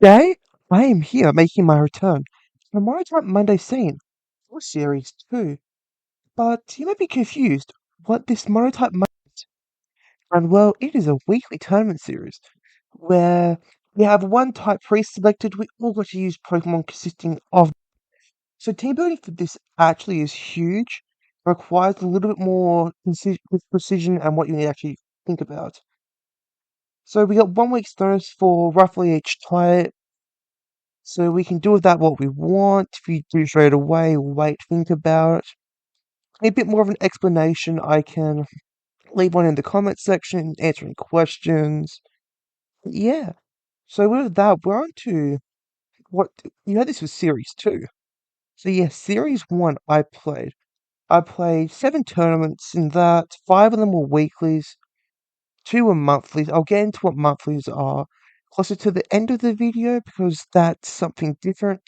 Today, I am here making my return to the Monotype Monday scene for Series 2. But you might be confused what this Monotype Monday is. And well, it is a weekly tournament series where we have one type pre-selected. We all got to use Pokemon consisting of. So team building for this actually is huge. Requires a little bit more precision and what you need to actually think about. So we got 1 week's notice for roughly each type. So we can do with that what we want. If you do straight away, wait, think about it. A bit more of an explanation, I can leave one in the comment section, answering questions. Yeah. So with that, we're on to what this was series 2. So yeah, series 1 I played. I played 7 tournaments in that. 5 of them were weeklies, 2 were monthlies. I'll get into what monthlies are closer to the end of the video because that's something different.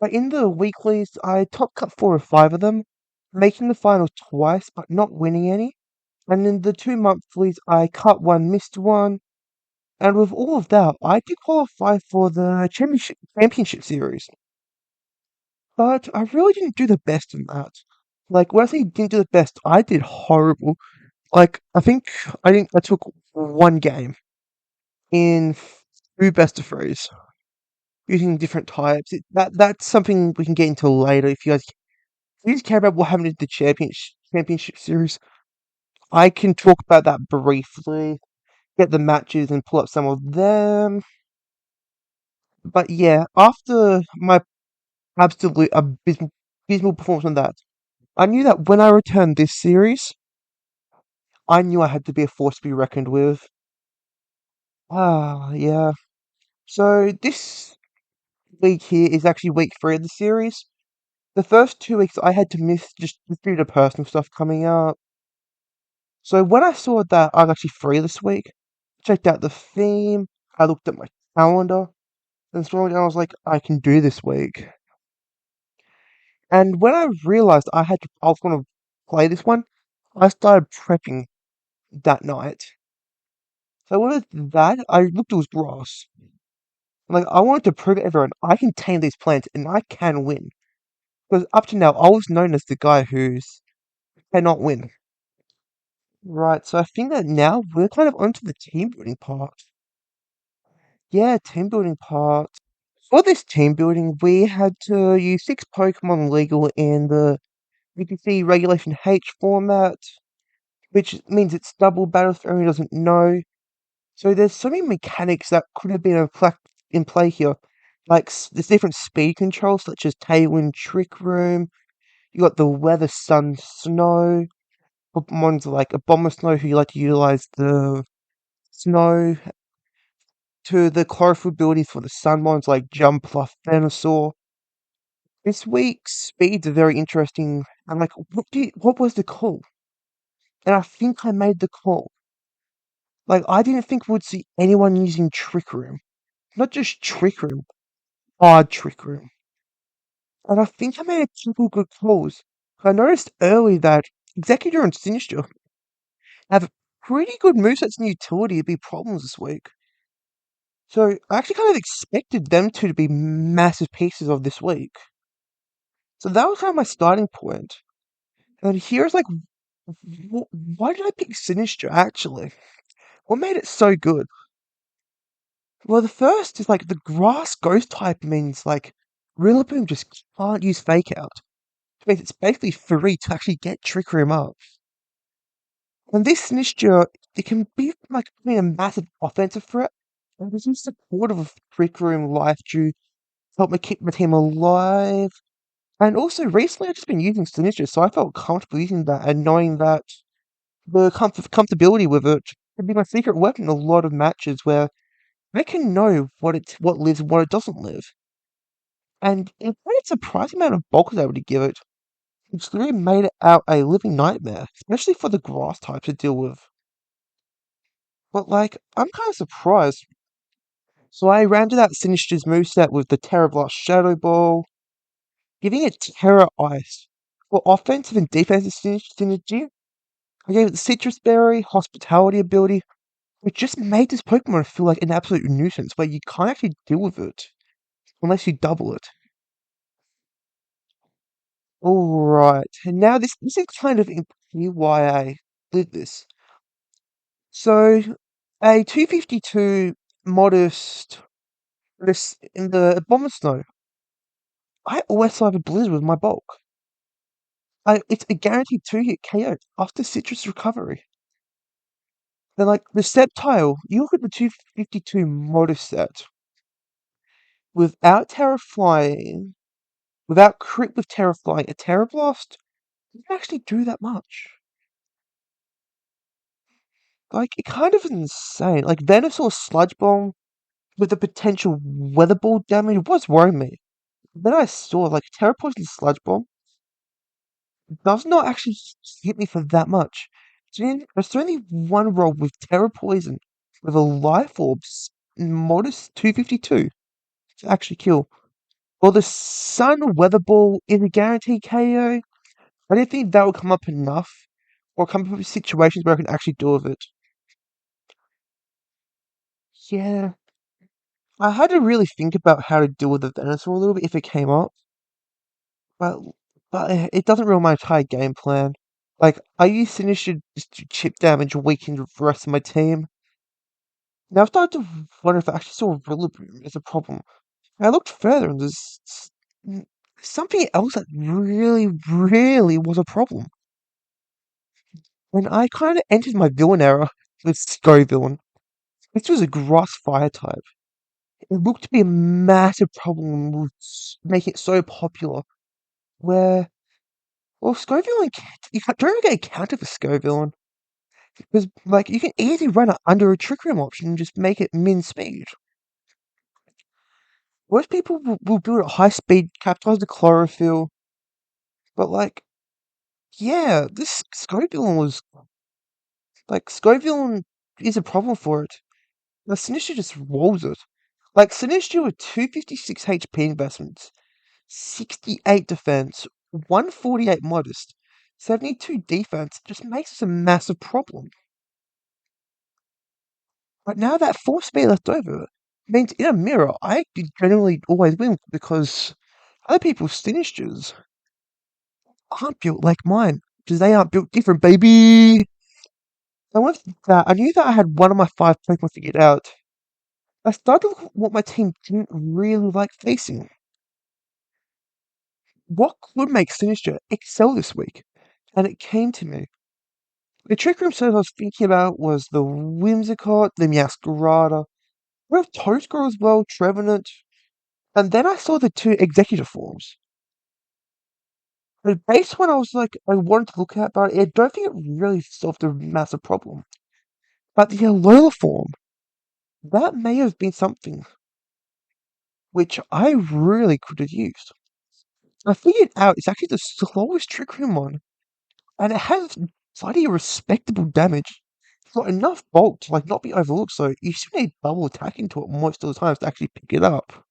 But in the weeklies, I top cut 4 or 5 of them, making the final twice, but not winning any. And in the 2 monthlies, I cut one, missed one. And with all of that, I did qualify for the championship series. But I really didn't do the best in that. Like, when I say didn't do the best, I did horrible. Like, I think I took one game in 2 best of 3s using different types. That's something we can get into later if you just care about what happened in the championship series. I can talk about that briefly, get the matches and pull up some of them. But yeah, after my absolute abysmal performance on that, I knew that when I returned this series, I knew I had to be a force to be reckoned with. Yeah. So this week here is actually week 3 of the series. The first 2 weeks I had to miss just due to personal stuff coming up. So when I saw that I was actually free this week, checked out the theme, I looked at my calendar, and so I was like, I can do this week. And when I realized I was gonna play this one, I started prepping that night. So when I did that, I looked at his grass. Like I wanted to prove to everyone I can tame these plants and I can win. Because up to now, I was known as the guy who's cannot win. Right, so I think that now we're kind of onto the team building part. Yeah, team building part. For this team building, we had to use 6 Pokemon legal in the VPC Regulation H format, which means it's double battle for anyone who doesn't know. So there's so many mechanics that could have been in play here. Like, there's different speed controls, such as Tailwind Trick Room. You got the Weather Sun Snow. Pokemon's like a Bomber Snow who you like to utilize the snow to the chlorophyll abilities for the Sunmons like Jump plus Venusaur. This week's speeds are very interesting. I'm like, what was the call? And I think I made the call. Like, I didn't think we'd see anyone using Trick Room. Not just Trick Room, hard Trick Room. And I think I made a couple good calls. I noticed early that Executor and Sinister have pretty good movesets and utility to be problems this week. So I actually kind of expected them two to be massive pieces of this week. So that was kind of my starting point. And here's like, why did I pick Sinister actually? What made it so good? Well, the first is like the grass ghost type means like Rillaboom just can't use Fake Out. It means it's basically free to actually get Trick Room up. And this Sinistcha, it can be like a massive offensive threat. And it's just supportive of Trick Room Life to help me keep my team alive. And also recently I've just been using Sinistcha, so I felt comfortable using that and knowing that the comfortability with it can be my secret weapon in a lot of matches where I can know what lives and what it doesn't live. And in quite a surprising amount of bulk I was able to give it, it's really made it out a living nightmare, especially for the grass type to deal with. But like, I'm kind of surprised. So I rounded out Sinister's moveset with the Terra Blast Shadow Ball, giving it Terra Ice. For offensive and defensive synergy, I gave it the Citrus Berry, Hospitality ability, It just made this Pokemon feel like an absolute nuisance where you can't actually deal with it unless you double it. Alright, and now this is kind of why I did this. So, a 252 modest this in the Bomber Snow. I always survive a blizzard with my bulk. It's a guaranteed 2-hit KO after Citrus Recovery. Then, like, the Sceptile, you look at the 252 modest set, without Terra Flying, without crit with Terra Flying, a Terra Blast, you can actually do that much. Like, it kind of insane. Like, Venusaur Sludge Bomb with the potential Weather Ball damage was worrying me. Then I saw, like, Terra Poison Sludge Bomb does not actually hit me for that much. There's only one roll with Terra Poison with a Life Orb's modest 252 to actually kill. Well, the Sun Weather Ball is a guaranteed KO. I don't think that will come up enough or come up with situations where I can actually deal with it. Yeah, I had to really think about how to deal with the Venusaur a little bit if it came up, but it doesn't ruin my entire game plan. Like, I use Sinister just to chip damage and weaken the rest of my team. Now I've started to wonder if I actually saw Rillaboom as a problem. And I looked further and there's something else that really, really was a problem. When I kind of entered my villain era with Scovillain, this was a grass fire type. It looked to be a massive problem with making it so popular. Where, well, Scovillain, don't even get a counter for Scovillain. Because, like, you can easily run it under a Trick Room option and just make it min speed. Most people will build at high speed, capitalize the chlorophyll, but, like, yeah, this Scovillain was, like, Scovillain is a problem for it. The Sinistcha just rolls it. Like, Sinistcha with 256 HP investments, 68 defense, 148 modest, 72 defense, just makes us a massive problem. But now that 4 speed left over means in a mirror, I generally always win because other people's Sinistchas aren't built like mine, because they aren't built different, baby! So with that, I knew that I had one of my 5 Pokemon figured out. I started to look at what my team didn't really like facing. What could make Sinistcha excel this week? And it came to me. The Trick Room set I was thinking about was the Whimsicott, the Meowscarada, we have Toadstool as well, Trevenant, and then I saw the 2 executive forms. The base one I was like, I wanted to look at, but I don't think it really solved a massive problem. But the Alola form, that may have been something which I really could have used. I figured out it's actually the slowest Trick Room one, and it has slightly respectable damage. It's got enough bulk to like not be overlooked, so you still need double attack into it most of the times to actually pick it up.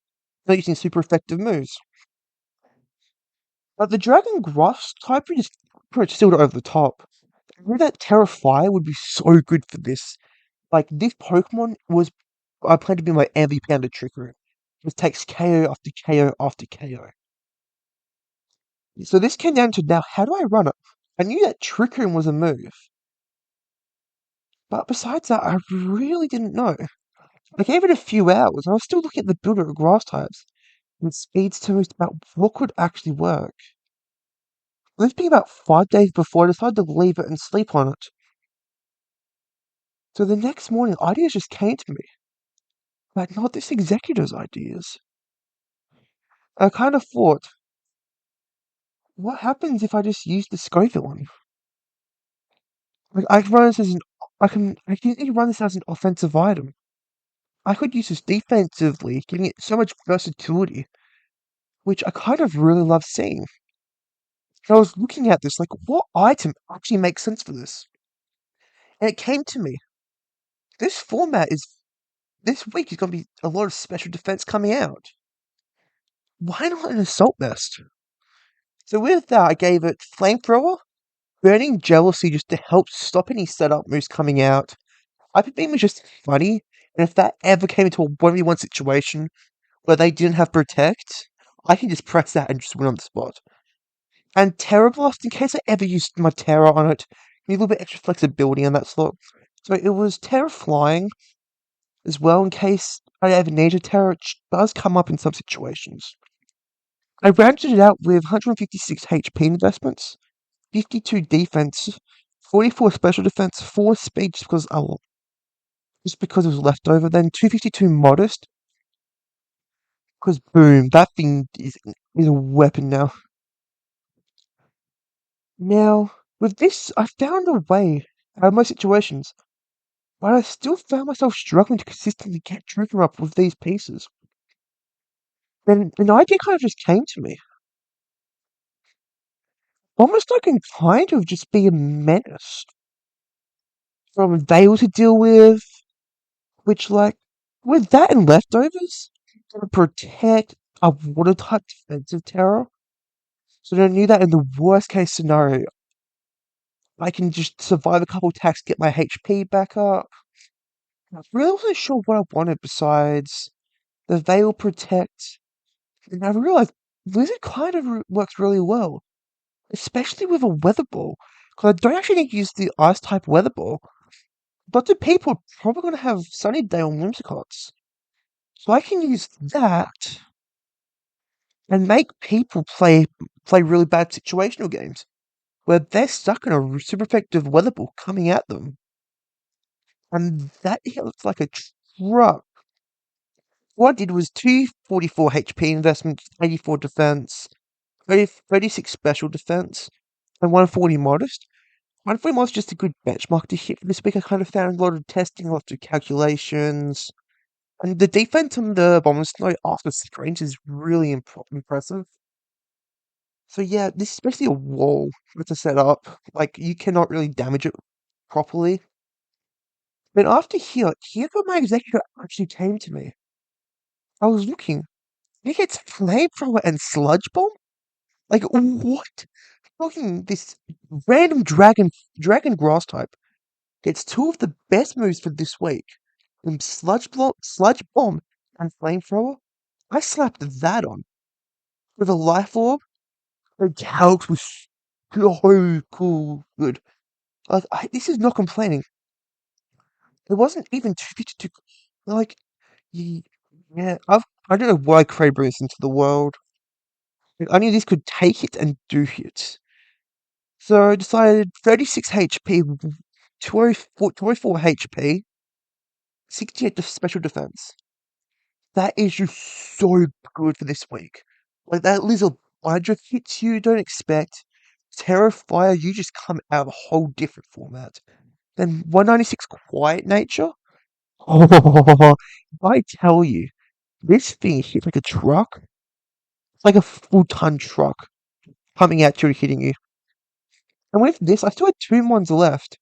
Not using super effective moves. But the Dragon Grass type just pretty much sealed it over the top. I knew that Terra Fire would be so good for this. Like, this Pokemon was, I plan to be my MVP under Trick Room. It takes KO after KO after KO. So this came down to now, how do I run it? I knew that Trick Room was a move. But besides that, I really didn't know. I gave it a few hours, and I was still looking at the builder of grass types and speeds to most about what could actually work. This being about 5 days before I decided to leave it and sleep on it. So the next morning, ideas just came to me. But not this executive's ideas. I kind of thought, what happens if I just use the Scoville one? Like, I can run this as an, I can easily run this as an offensive item. I could use this defensively, giving it so much versatility, which I kind of really love seeing. And I was looking at this, like, what item actually makes sense for this? And it came to me. This format is, this week is going to be a lot of special defense coming out. Why not an Assault Vest? So with that, I gave it Flamethrower, Burning Jealousy just to help stop any setup moves coming out, IP Beam was just funny, and if that ever came into a 1v1 situation where they didn't have Protect, I can just press that and just win on the spot. And Terror Blast, in case I ever used my Terror on it, need a little bit extra flexibility on that slot. So it was Terror Flying as well, in case I ever need a Terror, it does come up in some situations. I rounded it out with 156 HP investments, 52 defense, 44 special defense, 4 speed just because it was leftover, then 252 modest, because boom, that thing is a weapon now. Now, with this, I found a way out of my situations, but I still found myself struggling to consistently get Trooper up with these pieces. Then an idea kind of just came to me. Almost I can kind of just be a menace from Vale to deal with, which, like, with that and leftovers, to protect a water type defensive terror. So I knew that in the worst case scenario, I can just survive a couple attacks, get my HP back up. I really wasn't sure what I wanted besides the Veil Protect, and I realized Blizzard kind of works really well, especially with a Weather Ball, because I don't actually need to use the Ice type Weather Ball. Lots of people are probably going to have Sunny Day on Whimsicots, so I can use that and make people play really bad situational games where they're stuck in a super effective Weather Ball coming at them. And that hits like a truck. What I did was 244 HP investment, 84 defense, 36 special defense, and 140 modest. 140 modest is just a good benchmark to hit for this week. I kind of found a lot of testing, lots of calculations. And the defense on the Bomber Snow after Strange is really impressive. So yeah, this is basically a wall to set up. Like, you cannot really damage it properly. But after here got my executor actually came to me. I was looking. He gets flamethrower and sludge bomb? Like, what? Fucking this random dragon grass type gets two of the best moves for this week. Sludge bomb, and flamethrower. I slapped that on with a life orb. The calcs was so cool, good. Like, this is not complaining. It wasn't even 252. Like, ye- yeah, I don't know why Cray brought this into the world. Like, I knew this could take it and do hits. So I decided 36 HP, 204 HP, 68 special defense. That is just so good for this week. Like, that Lizard Hydra hits you don't expect. Terrifier, you just come out of a whole different format. Then 196 Quiet Nature. Oh, if I tell you, this thing hits like a truck. It's like a full ton truck coming at you and hitting you. And with this, I still had 2 ones left.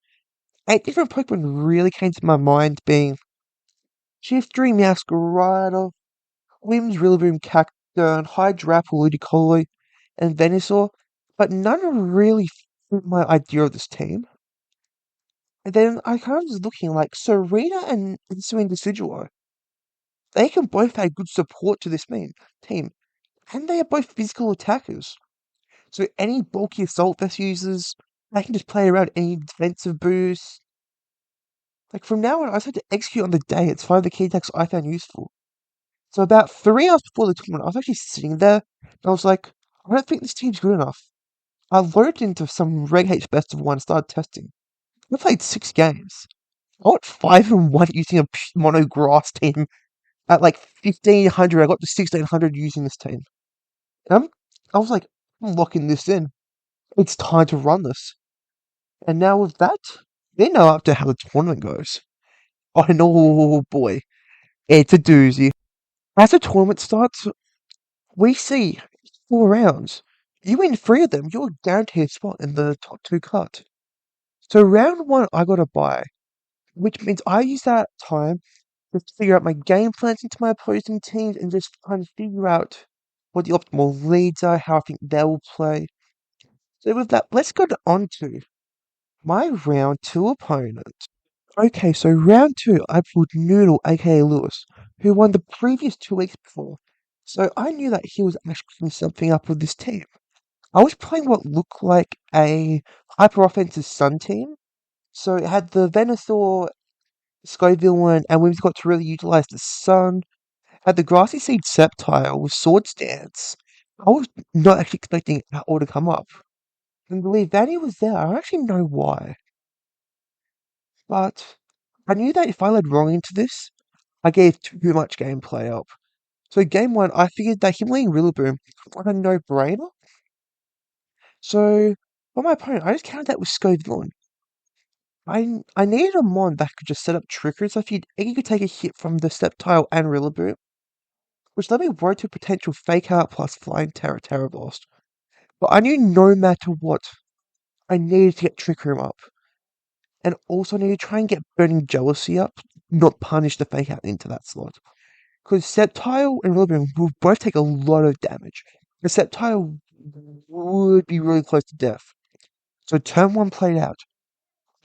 8 different Pokemon really came to my mind, being Shiftry, Meowscarada, Wims, Rillaboom, Cacturne, Hydrapple, Ludicolo, and Venusaur, but none really fit my idea of this team. And then I kind of was looking like Serena and Insane Deciduo. They can both add good support to this team, and they are both physical attackers. So any bulky assault vest users, they can just play around any defensive boost. Like, from now on, I just had to execute on the day. It's 5 of the key attacks I found useful. So about 3 hours before the tournament, I was actually sitting there, and I was like, I don't think this team's good enough. I loaded into some Reg H Best of 1 and started testing. I played 6 games. I got 5 and 1 using a mono grass team. At like 1500, I got to 1600 using this team. And I was like, I'm locking this in. It's time to run this. And now with that, they know up to how the tournament goes. I know, oh boy, it's a doozy. As the tournament starts, we see 4 rounds. You win 3 of them, you're guaranteed a spot in the top 2 cut. So round 1, I got a bye, which means I use that time just to figure out my game plans into my opposing teams and just kind of figure out what the optimal leads are, how I think they will play. So with that, let's go on to my round 2 opponent. Okay, so round two, I pulled Noodle, aka Lewis, who won the previous 2 weeks before. So I knew that he was actually picking something up with this team. I was playing what looked like a hyper offensive Sun team. So it had the Venusaur, Scovillain, and Whimsicott to really utilize the Sun. Had the Grassy Seed Sceptile with Sword Stance. I was not actually expecting that all to come up. And believe Vanny was there. I don't actually know why. But I knew that if I led wrong into this, I gave too much gameplay up. So game one, I figured that him leading Rillaboom was a no-brainer. So for my opponent, I just countered that with Scovillain. I needed a mon that could just set up trickery, so if he could take a hit from the Sceptile and Rillaboom, which let me worry to a potential Fake Out plus Flying Terra Blast. But I knew no matter what, I needed to get Trick Room up. And also needed to try and get Burning Jealousy up, not punish the Fake Out into that slot. Because Sceptile and Rillaboom will both take a lot of damage. The Sceptile would be really close to death. So turn one played out.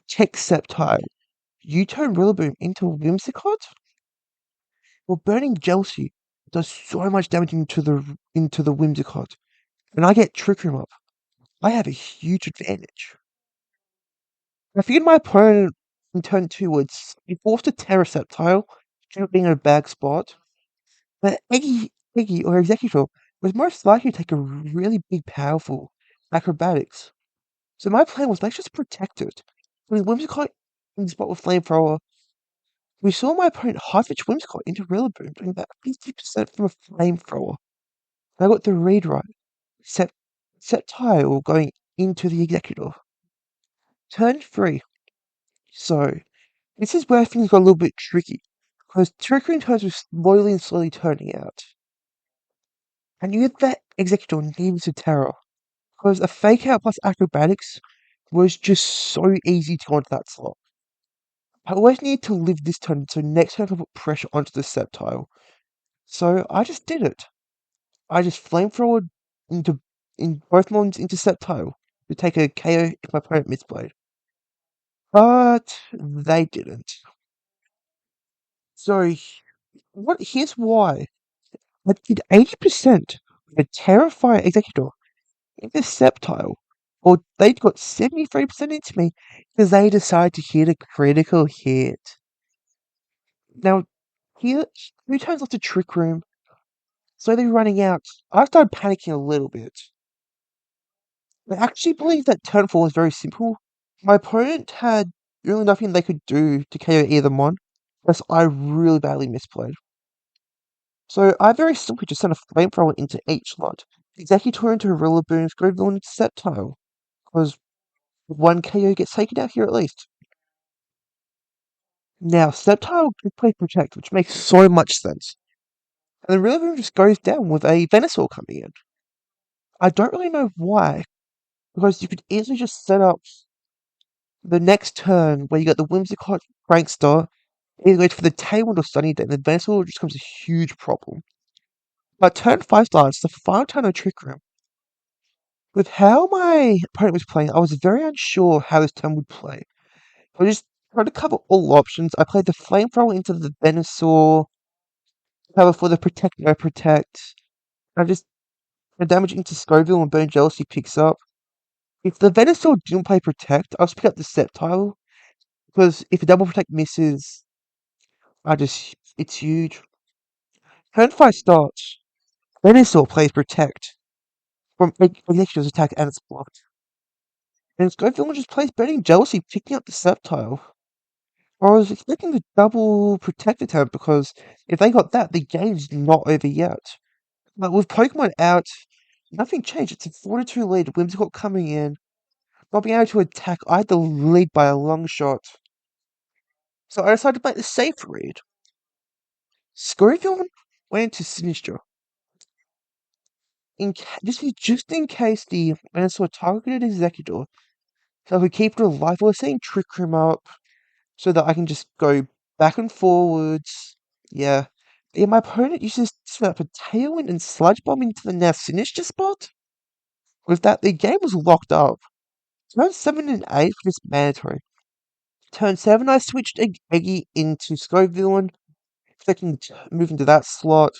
Check Sceptile. You turn Rillaboom into Whimsicott? Well, Burning Jealousy does so much damage into the Whimsicott. And I get Trick Room up. I have a huge advantage. I figured my opponent in turn two would be forced to Terra Sceptile, due to being in a bad spot. But Eggy or Executor was most likely to take a really big, powerful acrobatics. So my plan was let's just protect it. With Whimsicott in the spot with Flamethrower, we saw my opponent hard-fetch Whimsicott into Rillaboom, doing about 50% from a Flamethrower. I got the read right. Sceptile going into the Executor. Turn 3. So, this is where things got a little bit tricky. Because Trickery turns were slowly and slowly turning out. I knew that Executor needed to Terror. Because a Fake Out plus Acrobatics was just so easy to go into that slot. I always needed to live this turn, so next turn I could put pressure onto the Sceptile. So I just did it. I just Flamethrowered into in both mons into Sceptile to take a KO if my opponent misplayed. But they didn't. So here's why. I did 80% with a Terrifying Executor into Sceptile. Or they got 73% into me because they decided to hit a critical hit. Now, here, 3 turns left to Trick Room, slowly running out. I started panicking a little bit. I actually believe that turn 4 was very simple. My opponent had really nothing they could do to KO either mon, unless I really badly misplayed. So I very simply just sent a Flamethrower into each slot. Executor into Rillaboom, Scribbler into Sceptile. Because one KO gets taken out here at least. Now, Sceptile can play Protect, which makes so much sense. And the Rillaboom just goes down with a Venusaur coming in. I don't really know why, because you could easily just set up the next turn where you get the Whimsicott Prankster, either wait for the Tailwind or Sunny Day, and the Venusaur just becomes a huge problem. But turn 5 starts, the final turn of Trick Room. With how my opponent was playing, I was very unsure how this turn would play. I just tried to cover all options. I played the Flamethrower into the Venusaur, cover for the Protect No Protect. I just the damage into Scoville and Burn Jealousy picks up. If the Venusaur didn't play Protect, I'll just pick up the Sceptile. Because if a double Protect misses, it's huge. Turn 5 starts. Venusaur plays Protect from Executor's attack and it's blocked. And Scoville just plays Burning Jealousy, picking up the Sceptile. I was expecting the double Protect attempt because if they got that, the game's not over yet. But with Pokemon out, nothing changed. It's a 4-2 lead. Whimsicott coming in, not being able to attack. I had the lead by a long shot. So I decided to make the safe read. Scorpion went into Sinister. Just in case the Venusaur targeted Executor, so I could keep it alive. I was saying Trick Room up so that I can just go back and forwards. Yeah. Yeah, my opponent uses set up a Tailwind and Sludge Bomb into the now Sinister spot. With that, the game was locked up. Turn 7 and 8 were just mandatory. Turn 7, I switched Eggy into Scoville, expecting to move into that slot.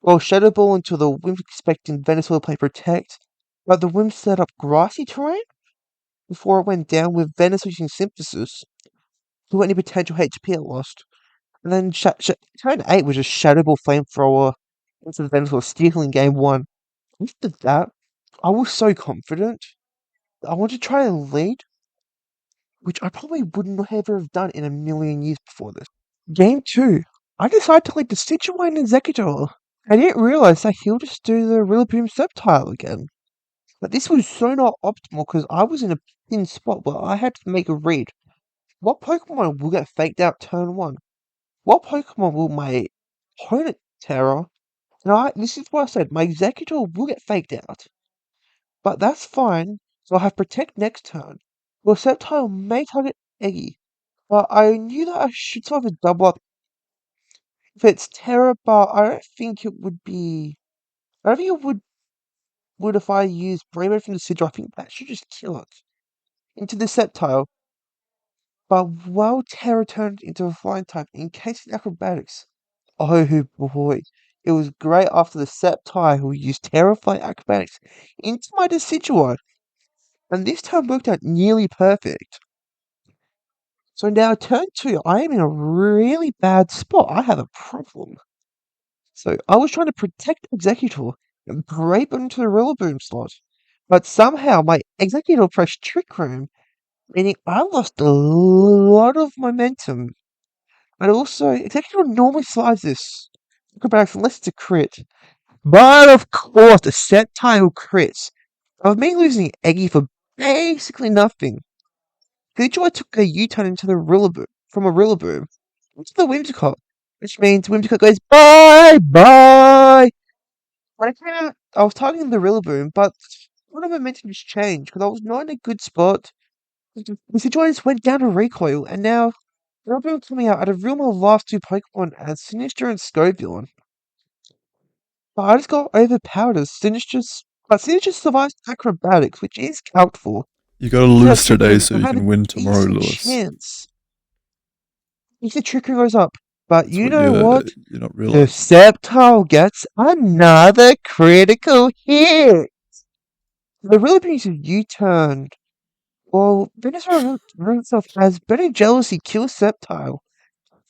Well, Shadow Ball into the Wimp, expecting Venusaur to play Protect. But the Wimp set up grassy terrain before it went down with Venusaur using Synthesis. So any potential HP it lost. And then turn 8 was just Shadow Ball Flamethrower into the Venusaur, stealing game 1. After that, I was so confident. I wanted to try and lead, which I probably wouldn't have ever have done in a million years before this. Game 2, I decided to lead the Situation Executor. I didn't realize that he'll just do the Rillaboom Sceptile again. But this was so not optimal because I was in a thin spot where I had to make a read. What Pokemon will get faked out turn 1? What Pokemon will my opponent terror? This is what I said, my Executor will get faked out. But that's fine, so I'll have Protect next turn. Well, Sceptile may target Eggy, but I knew that I should sort of double up if it's Terra, but I don't think it would be. I don't think it would if I used Brayman from the Sigil. I think that should just kill it into the Sceptile. But while Terra turned into a flying type, in case of acrobatics, oh boy, it was great after the Sceptile who used Terrifying Acrobatics into my Decidueye, and this time worked out nearly perfect. So now turn 2, I am in a really bad spot. I have a problem. So I was trying to protect Executor and break into the Rillaboom slot, but somehow my Executor pressed Trick Room, meaning I lost a lot of momentum. And also, Executor normally slides this acrobatics unless it's a crit. But of course, the set tile crits. I've been losing Eggy for basically nothing. Glitchua took a U-turn into the Rillaboom, from a Rillaboom into the Whimsicott, which means Whimsicott goes bye bye. When I came out, I was targeting the Rillaboom, but one of the momentum just changed because I was not in a good spot. The situation just went down to recoil, and now Rillaboom coming out. I'd have ruined my last two Pokemon as Sinister and Scoville. But I just got overpowered as but Sinister survives acrobatics, which is calced for. You gotta Now lose Trick today Room, so I you have a can win tomorrow, decent Lewis. chance. If the Trick Room goes up, but That's you what know what? you're not The realizing. Sceptile gets another critical hit. The Rillaboom uses U-turn. Well, Venusaur himself has better jealousy kill Sceptile.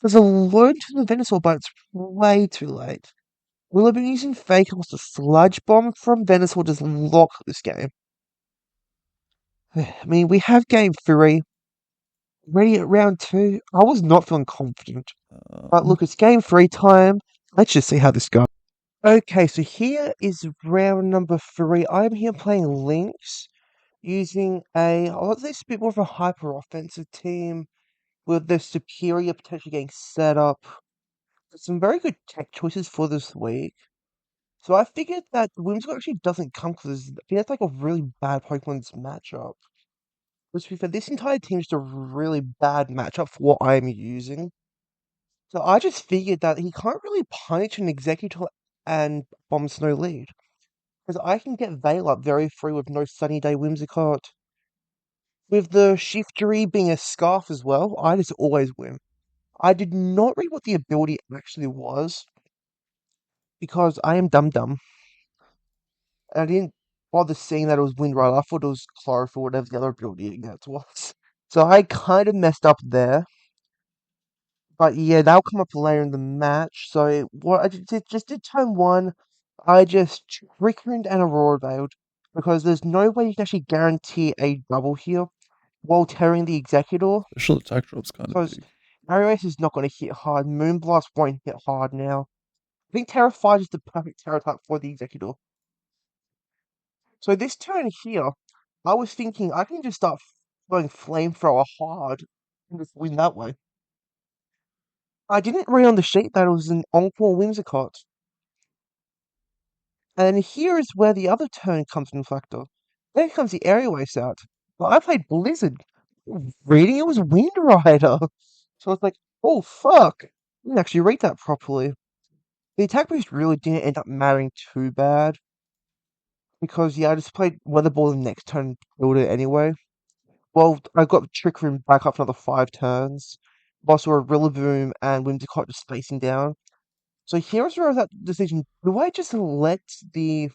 There's a load to the Venusaur, but it's way too late. Rillaboom using Fake lost a Sludge Bomb from Venusaur just lock this game. I mean, we have game 3. Ready at round 2. I was not feeling confident. But Um, look, it's game 3 time. Let's just see how this goes. Okay, so here is round number 3. I'm here playing Lynx using this a bit more of a hyper offensive team with the superior potentially getting set up. Some very good tech choices for this week. So I figured that the Whimsicott actually doesn't come because I think that's like a really bad Pokemon's matchup. Which to be fair, this entire team is just a really bad matchup for what I'm using. So I just figured that he can't really punish an Executor and Bomb Snow lead. Because I can get Veil up very free with no Sunny Day Whimsicott. With the Shiftery being a Scarf as well, I just always win. I did not read what the ability actually was, because I am dumb. And I didn't bother seeing that it was Windride. I thought it was Chlorophyll, whatever the other ability that was. So I kind of messed up there. But yeah, that'll come up later in the match. So what I just did turn 1, I just Tricked and Aurora Veiled. Because there's no way you can actually guarantee a double here while tearing the Executor. Special attack drop's kind of Because big. Arias is not going to hit hard. Moonblast won't hit hard now. I think Terra 5 is the perfect Terra type for the Executor. So this turn here, I was thinking I can just start going Flamethrower hard and just win that way. I didn't read on the sheet that it was an Encore Whimsicott. And here is where the other turn comes in factor. There comes the Area Waste out. Well, I played Blizzard. Reading it was Wind Rider. So I was like, oh fuck. I didn't actually read that properly. The attack boost really didn't end up mattering too bad. Because yeah, I just played Weather Ball the next turn, killed it anyway. Well, I got Trick Room back up for another 5 turns. Boss were Rillaboom and Whimsicott just facing down. So here's where I was at the decision. Do I just let the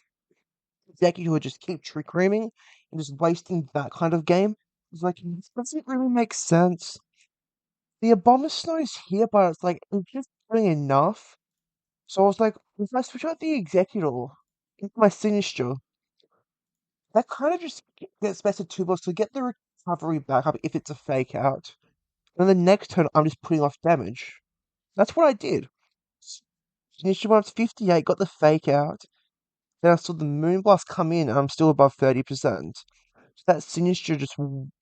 executor just keep Trick Rooming and just wasting that kind of game? It's like, this doesn't really make sense. The Abomasnow's here, but it's like, it's just doing enough. So I was like, if I switch out the executor into my signature, that kind of just gets better too, but to get the recovery back up if it's a fake out. And then the next turn, I'm just putting off damage. That's what I did. Signature went up to 58, got the fake out. Then I saw the Moonblast come in, and I'm still above 30%. So that signature just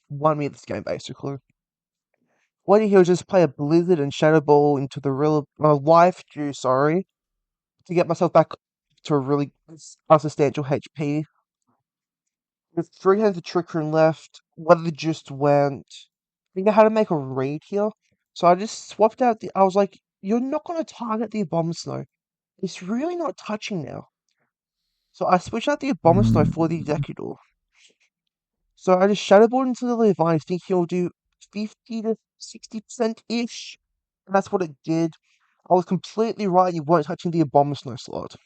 won me this game, basically. What did he just play a Blizzard and Shadow Ball into the real Life Dew, sorry, to get myself back to a really substantial HP. With 3 hands of Trick Room left, Weather just went. I think I had to make a read here. So I just swapped out the. I was like, you're not going to target the Abomasnow. It's really not touching now. So I switched out the Abomasnow for the Mm. Executor. So I just Shadowboard into the Leviathan, think he'll do 50 to 60% ish. And that's what it did. I was completely right, you weren't touching the Abomasnow slot.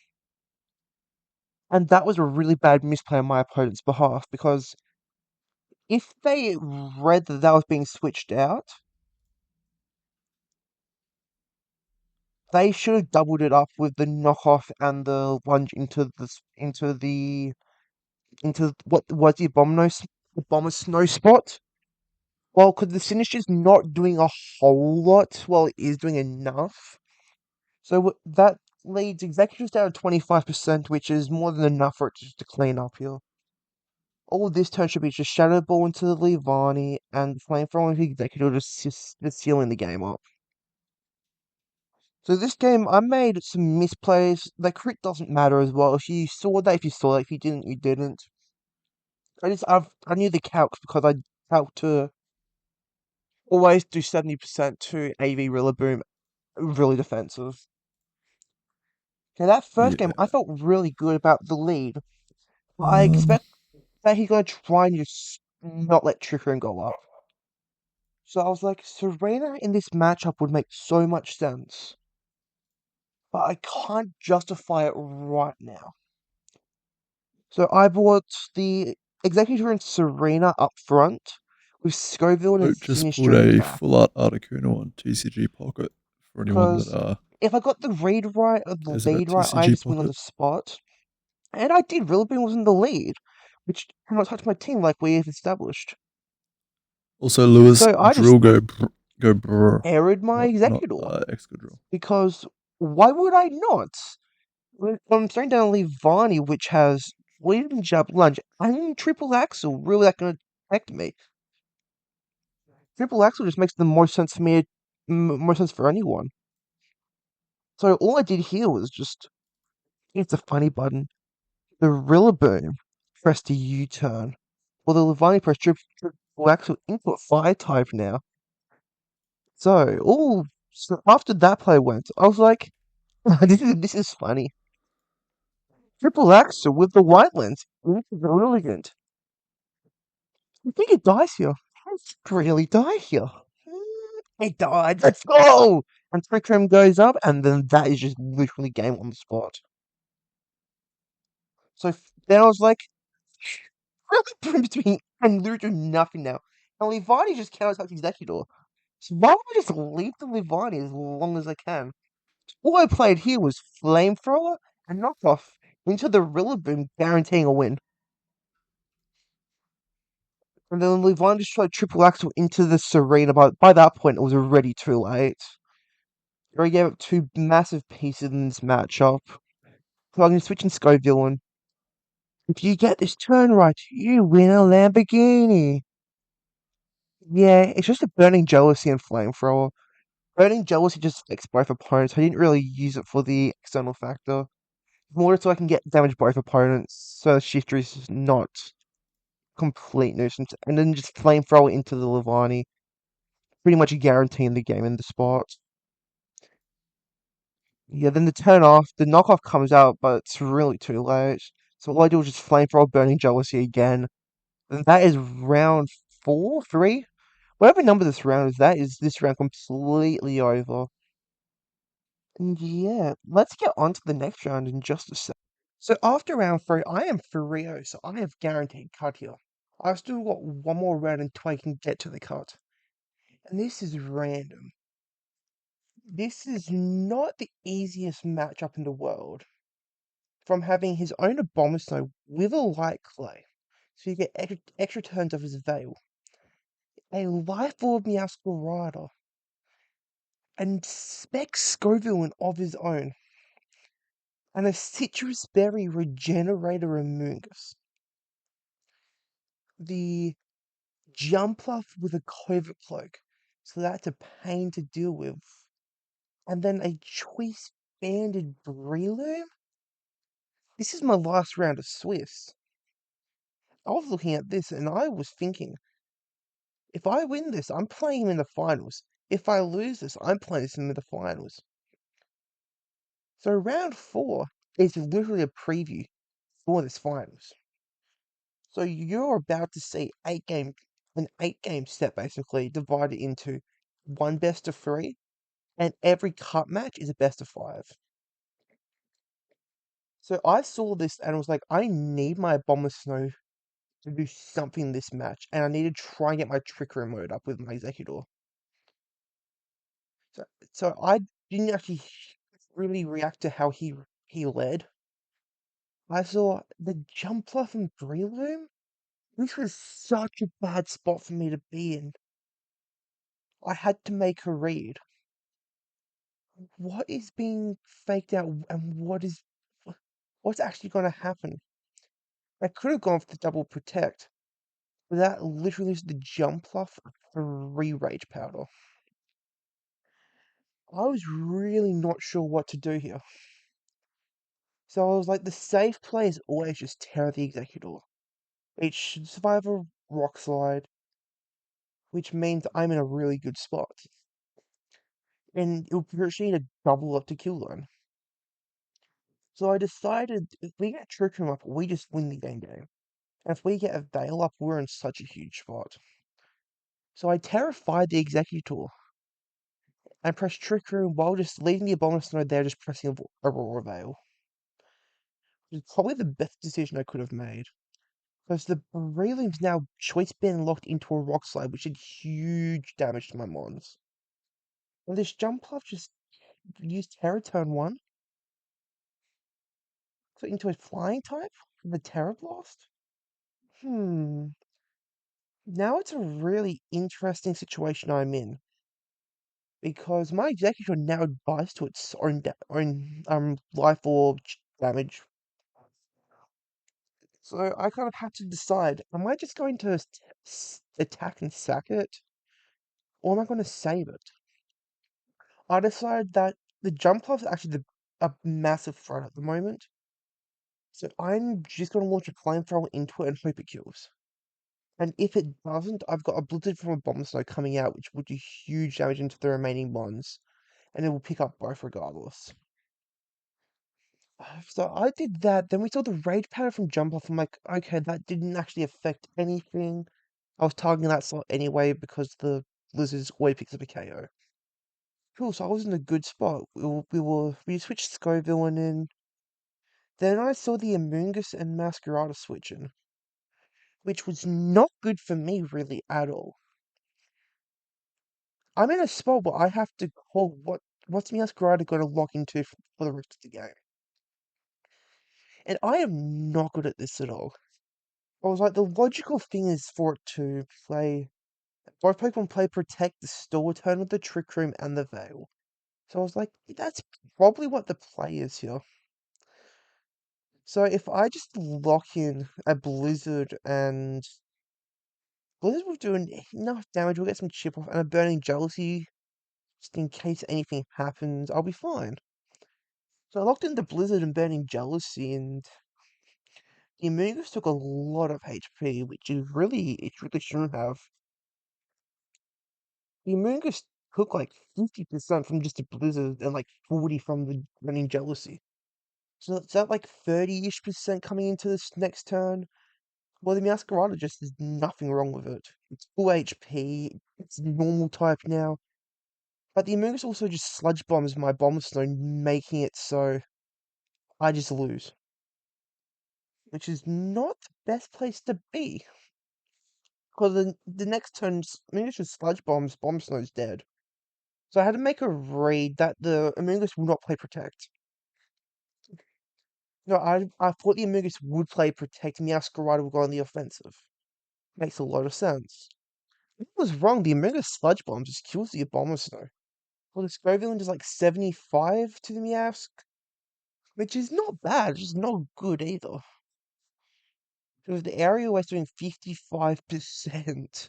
And that was a really bad misplay on my opponent's behalf because if they read that that was being switched out, they should have doubled it up with the knockoff and the lunge into what was the Abomasnow spot. Well, because the Sinister's not doing a whole lot, well, it is doing enough. So that leads Executors down to 25%, which is more than enough for it to clean up here. All of this turn should be just Shadow Ball into the Leavanny and Flamethrower into the Executor just sealing the game up. So this game, I made some misplays. The crit doesn't matter as well. If you saw that, if you saw it. If you didn't, you didn't. I knew the calcs because I calc to always do 70% to AV Rillaboom, really defensive. Now that first game, I Yeah. felt really good about the lead. I Um, expect that he's gonna try and just not let Trick Room go up. So I was like, Serena in this matchup would make so much sense, but I can't justify it right now. So I bought the Executor and Serena up front, with Scoville and I his just pulled Sinistcha in the a back. full art Articuno on TCG Pocket for anyone that Because if I got the read right or the cares about lead right, I TCG just win on Pocket. the spot. And I did. Rillaboom was in the lead, which cannot touch my team like we have established. Also, Lewis So I just Drill go brr, aired my not Executor. Excadrill. Because why would I not? I'm throwing down Leavanny, which has Leading Jab Lunge and Triple Axle. Really, that going to affect me? Triple Axle just makes the most sense for me, more sense for anyone. So all I did here was just, it's a funny button. The Rillaboom pressed a U-turn. Well, the Leavanny pressed Triple Axle into a Fire type now. So after that play went, I was like, this is funny. Triple Axle with the White Lens into the Brilliant. I think it dies here. It really die here. It died. Let's go! And Trickram goes up, and then that is just literally game on the spot. So then I was like, really between and literally nothing now. And Leviani just counterattacks Executor. So why don't I just leave the Leviani as long as I can? All I played here was Flamethrower and Knockoff into the Rillaboom, guaranteeing a win. And then Leviani just tried triple axel into the Serena, but by that point it was already too late. He already gave up two massive pieces in this matchup. So I'm going to switch in Scoville, and if you get this turn right, you win a Lamborghini. Yeah, it's just a Burning Jealousy and Flamethrower. Burning Jealousy just affects both opponents. I didn't really use it for the external factor. More so I can get damage both opponents, so the Shifter is not complete nuisance. And then just Flamethrower into the Leviani, pretty much guaranteeing the game in the spot. Yeah, then the turn off, the knockoff comes out, but it's really too late. So all I do is just Flamethrower Burning Jealousy again. And that is round 4, 3. Whatever number this round is, that is this round completely over. And yeah, let's get on to the next round in just a sec. So after round 3, I am for Rio, so I have guaranteed cut here. I've still got one more round until I can get to the cut. And this is random. This is not the easiest matchup in the world. From having his own Abomasnow with a light clay, so you get extra turns of his Veil, a Life Orb Meowscarada, and Spec Scovillain of his own, and a Citrus Berry Regenerator Amoonguss. The Jumpluff with a Covert Cloak, so that's a pain to deal with. And then a Choice Banded Breloom? This is my last round of Swiss. I was looking at this and I was thinking, if I win this, I'm playing him in the finals. If I lose this, I'm playing him in the finals. So round 4 is literally a preview for this finals. So you're about to see an 8 game set basically divided into one best of 3, and every cup match is a best of 5. So I saw this and I was like, I need my Abomasnow to do something in this match, and I need to try and get my Trick Room mode up with my Executor. So, so I didn't actually really react to how he led. I saw the Jumpluff and Breloom. This was such a bad spot for me to be in. I had to make a read. What is being faked out and what's actually going to happen? I could have gone for the double protect, but that literally is the Jumpluff 3 Rage Powder. I was really not sure what to do here. So I was like, the safe play is always just Terra the Executor. It should survive a Rock Slide, which means I'm in a really good spot. And it'll proceed to double up to kill line. So I decided if we get Trick Room up, we just win the game. And if we get a Veil up, we're in such a huge spot. So I terrified the Executor and pressed Trick Room while just leaving the Abomasnow there, just pressing Aurora Veil. Which is probably the best decision I could have made. Because the Breloom's now choice been locked into a Rock Slide, which did huge damage to my mons. And this Jumpluff just used Terra turn 1. So into a Flying type? The Terra Blast? Now it's a really interesting situation I'm in. Because my Executor now dies to its own life orb damage. So I kind of had to decide, am I just going to attack and sack it? Or am I going to save it? I decided that the Jumpluff is actually a massive threat at the moment. So I'm just going to launch a flamethrower into it and hope it kills. And if it doesn't, I've got a Blizzard from a Abomasnow coming out, which will do huge damage into the remaining ones. And it will pick up both regardless. So I did that. Then we saw the Rage Powder from Jumpluff. I'm like, okay, that didn't actually affect anything. I was targeting that slot anyway because the Blizzard always picks up a KO. Cool, so I was in a good spot. We switched Scovillain in. Then I saw the Amoonguss and Masquerada switching, which was not good for me really at all. I'm in a spot where I have to call what's Masquerada going to lock into for the rest of the game. And I am not good at this at all. I was like, the logical thing is for it to play. Both Pokemon play Protect the Store turn with the Trick Room and the Veil. So I was like, that's probably what the play is here. So if I just lock in a Blizzard and Blizzard will do enough damage, we'll get some chip off, and a Burning Jealousy, just in case anything happens, I'll be fine. So I locked in the Blizzard and Burning Jealousy, and the Amoonguss took a lot of HP, which it really shouldn't have. The Amoonguss took like 50% from just a Blizzard and like 40 from the Burning Jealousy. So it's that like 30-ish% coming into this next turn. Well, the Masquerada just there's nothing wrong with it. It's full HP. It's normal type now. But the Amoonguss also just sludge bombs my Bomb Snow, making it so I just lose. Which is not the best place to be. Because the next turn, Amoonguss just sludge bombs, Bomb Snow's dead. So I had to make a read that the Amoonguss will not play Protect. No, I thought the Amoonguss would play Protect and the Masquerada would go on the offensive. Makes a lot of sense. I was wrong, the Amoonguss sludge bomb just kills the Abomasnow. Well, the Scoville does like 75 to the Meowsk, which is not bad, it's just not good either. Because the area was doing 55%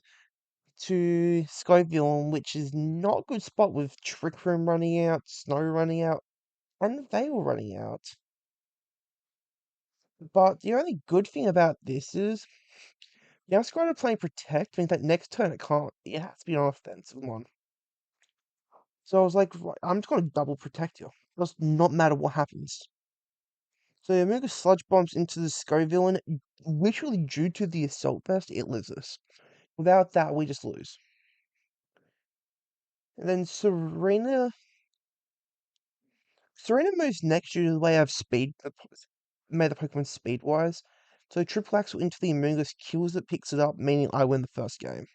to Scoville, which is not a good spot with Trick Room running out, Snow running out, and Veil running out. But the only good thing about this is, now Scryer playing Protect means that next turn it has to be an offensive one. So I was like, right, I'm just going to double Protect here. It does not matter what happens. So the Omega Sludge Bombs into the Scoville, literally due to the Assault Vest, it lives us. Without that, we just lose. And then Serena moves next due to the way I have speed, made the Pokemon speed-wise. So Triple Axle into the Amoonguss kills it, picks it up, meaning I win the first game.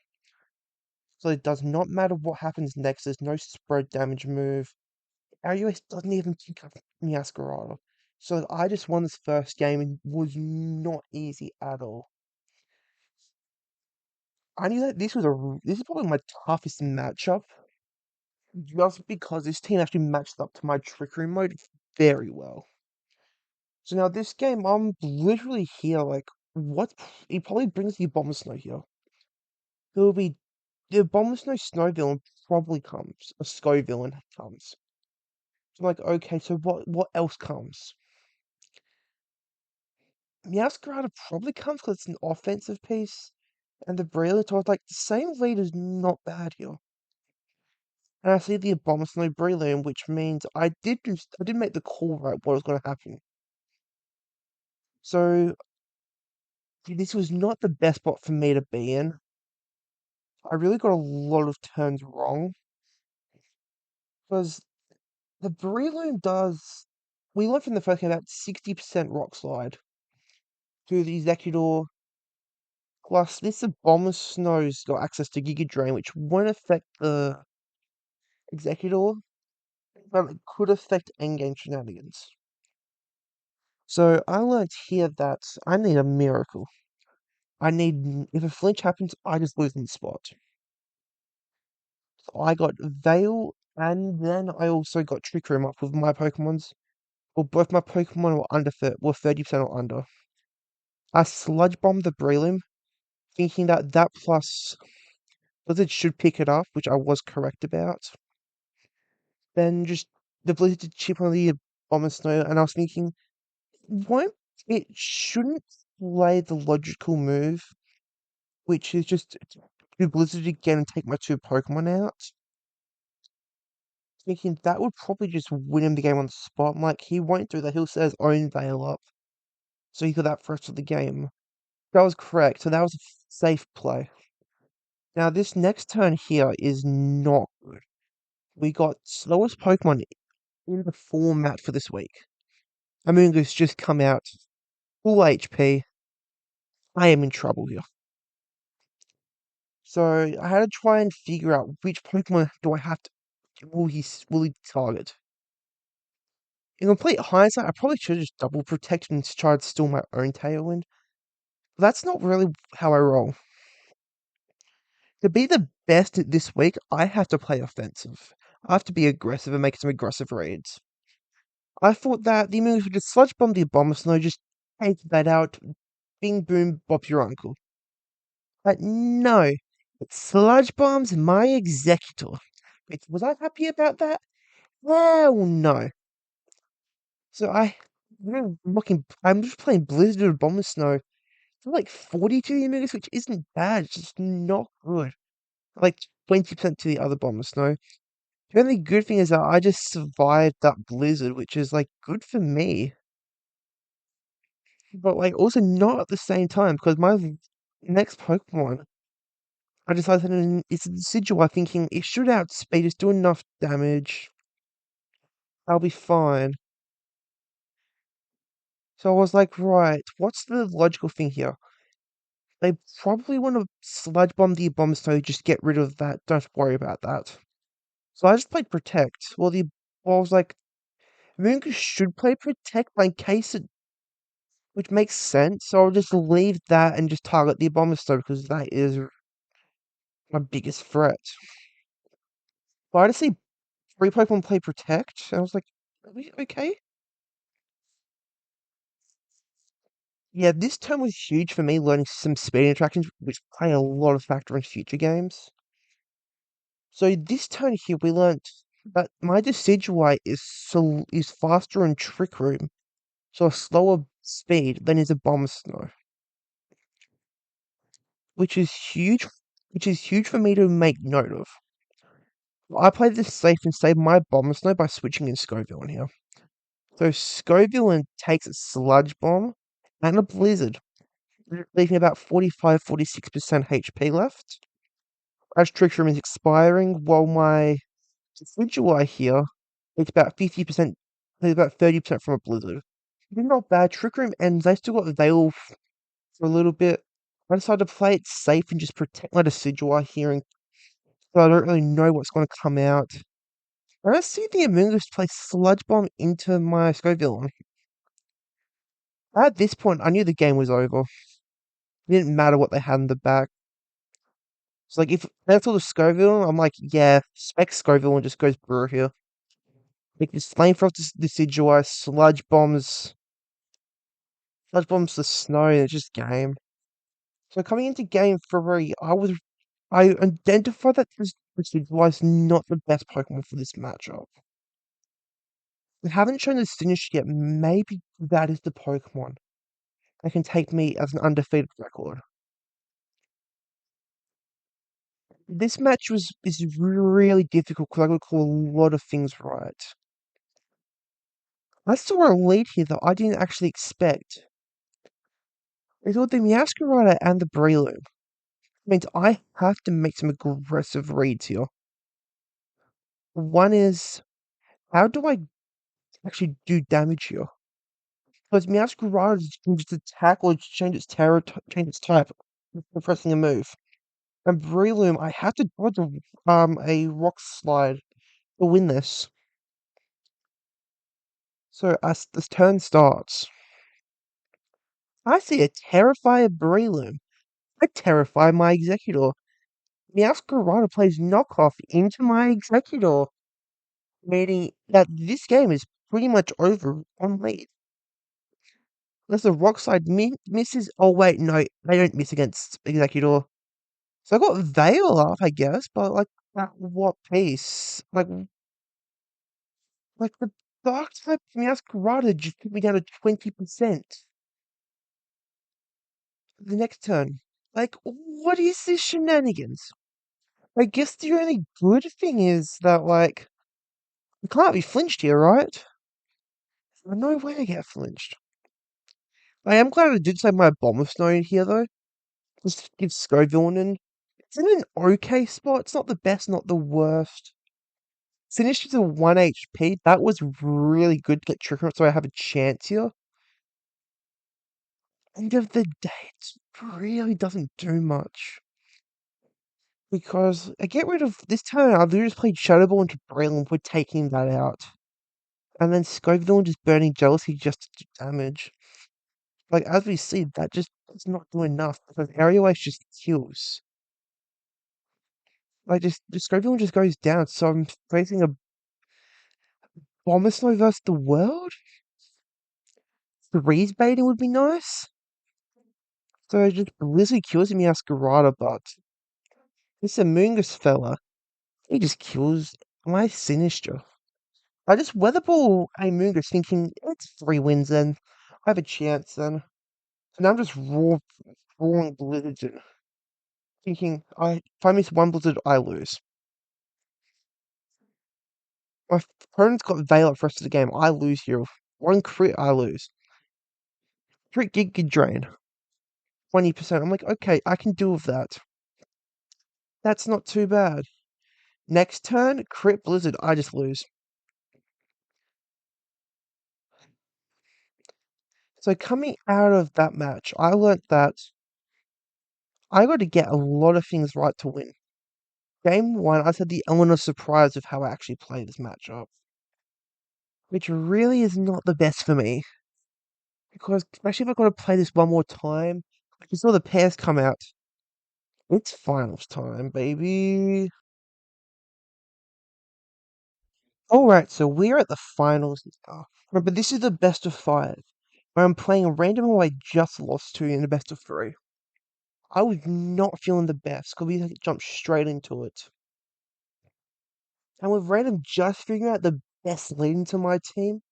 So it does not matter what happens next, there's no spread damage move. Our US doesn't even pick up Masquerada. So I just won this first game and was not easy at all. I knew that this is probably my toughest matchup, just because this team actually matched up to my Trick Room mode very well. So now this game, I'm literally here like, what? He probably brings the Abomasnow here. It'll be the Abomasnow Snow villain probably comes. A Sco villain comes. So I'm like, okay, so what else comes? Meowscarada probably comes because it's an offensive piece, and the Breloom, so I was like, the same lead is not bad here. And I see the Abomasnow Breloom, which means I did make the call right what was going to happen. So this was not the best spot for me to be in. I really got a lot of turns wrong because the Breloom does. We learned from the first game about 60% Rock Slide to the Executor. Plus, this Abomasnow's got access to Giga Drain, which won't affect the Executor, but it could affect endgame shenanigans. So I learned here that I need a miracle. If a flinch happens, I just lose in the spot. So I got Veil, and then I also got Trick Room up with my Pokemons. Well, both my Pokemon were 30% or under. I Sludge Bombed the Breloom, thinking that plus Blizzard should pick it up, which I was correct about. Then just the Blizzard chip on the Bomber Snow, and I was thinking, won't it shouldn't play the logical move, which is just do Blizzard again and take my two Pokemon out. Thinking that would probably just win him the game on the spot. I'm like, he won't do that. He'll set his own Veil up. So he got that for the rest of the game. That was correct. So that was a safe play. Now this next turn here is not good. We got slowest Pokemon in the format for this week. Amoonguss just come out full HP. I am in trouble here. So I had to try and figure out which Pokemon do I have to will he target. In complete hindsight, I probably should have just double protected and tried to steal my own Tailwind. But that's not really how I roll. To be the best at this week, I have to play offensive. I have to be aggressive and make some aggressive raids. I thought that the moves would just sludge bomb the Abomasnow, just take that out, bing boom, bop your uncle. But no, it sludge bombs my Executor. Was I happy about that? Hell no. So I'm just playing Blizzard or Abomasnow. For like 40 to the Amigas, which isn't bad, it's just not good. Like 20% to the other Abomasnow. The only good thing is that I just survived that blizzard, which is like good for me. but like also not at the same time because my next Pokemon, I decided it's a Decidueye thinking it should outspeed, it's doing enough damage, I'll be fine. So I was like, right, what's the logical thing here? They probably want to Sludge Bomb the Abomasnow, just get rid of that, don't worry about that. So I just played Protect. Well, I was like, Moongus should play Protect, but in case it, which makes sense, so I'll just leave that and just target the Abomasnow because that is my biggest threat. But I just see three Pokemon play Protect, and I was like, are we okay? Yeah, this turn was huge for me learning some speed interactions, which play a lot of factor in future games. So this turn here, we learnt that my Decidueye is faster in Trick Room, so a slower speed than is Abomasnow, which is huge. Which is huge for me to make note of. I played this safe and saved my Abomasnow by switching in Scoville in here. So Scoville takes a Sludge Bomb and a Blizzard, leaving about 45-46% HP left. As Trick Room is expiring, while my Decidueye here, it's about 50%, it's about 30% from a Blizzard. It's not bad. Trick Room ends, I still got Veil for a little bit. I decided to play it safe and just protect my Decidueye here, so I don't really know what's going to come out. I don't see the Amoonguss play Sludge Bomb into my Scoville. At this point, I knew the game was over. It didn't matter what they had in the back. It's like, if that's all the Scoville, I'm like, yeah, spec Scoville and just goes through here. Like, this Flamethrower Decidueye, Sludge Bombs the snow, and it's just game. So coming into game 3, I identified that this Decidueye is not the best Pokemon for this matchup. They haven't shown this finish yet. Maybe that is the Pokemon that can take me as an undefeated record. This match is really difficult because I got to call a lot of things right. I saw a lead here that I didn't actually expect. It's with the Meowscarada and the Breloom. Means I have to make some aggressive reads here. One is, how do I actually do damage here? Because Meowscarada can just attack or change its change its type before pressing a move. And Breloom, I have to dodge a Rock Slide to win this. So as this turn starts, I see a Terrifier Breloom. I terrify my Executor. Meowscarada plays knockoff into my Executor, meaning that this game is pretty much over on lead. Unless the Rock Slide misses. Oh wait, no, they don't miss against Executor. So I got Veil up, I guess, but like at what pace? Like the Dark type Meowscarada just put me down to 20% the next turn. Like, what is this shenanigans? I guess the only good thing is that, like, you can't be flinched here, right? There's no way to get flinched. I am glad I did save my Bomber Stone here, though. Just to give Scoville in. It's in an okay spot. It's not the best, not the worst. Finished with a 1 HP. That was really good to get Trigger, so I have a chance here. End of the day, it really doesn't do much. Because I get rid of this turn, I literally just played Shadow Ball into Breloom for taking that out. And then Scoville just burning Jealousy just to do damage. Like, as we see, that just does not do enough because Aerial Ace just kills. Like, just Scoville just goes down, so I'm facing a Bombersnow versus the world? Threes baiting would be nice. So just Blizzard kills me Ascarada, but this Amoonguss fella, he just kills my Sinister. I just Weather Ball Amoonguss thinking it's 3 wins then. I have a chance then. And I'm just drawing Blizzards in. Thinking if I miss one Blizzard, I lose. My opponent's got Veil up for the rest of the game. I lose here. One crit, I lose. Crit Giga Drain, 20%. I'm like, okay, I can deal with that. That's not too bad. Next turn, Crit Blizzard, I just lose. So coming out of that match, I learnt that I got to get a lot of things right to win. Game 1, I said the element of surprise of how I actually play this matchup, which really is not the best for me. Because especially if I've got to play this one more time, I saw the pairs come out. It's finals time, baby. Alright, so we're at the finals now. Remember, this is the best of 5, where I'm playing a random who I just lost to in the best of 3. I was not feeling the best, because we had to jump straight into it. And with random just figuring out the best lead into my team,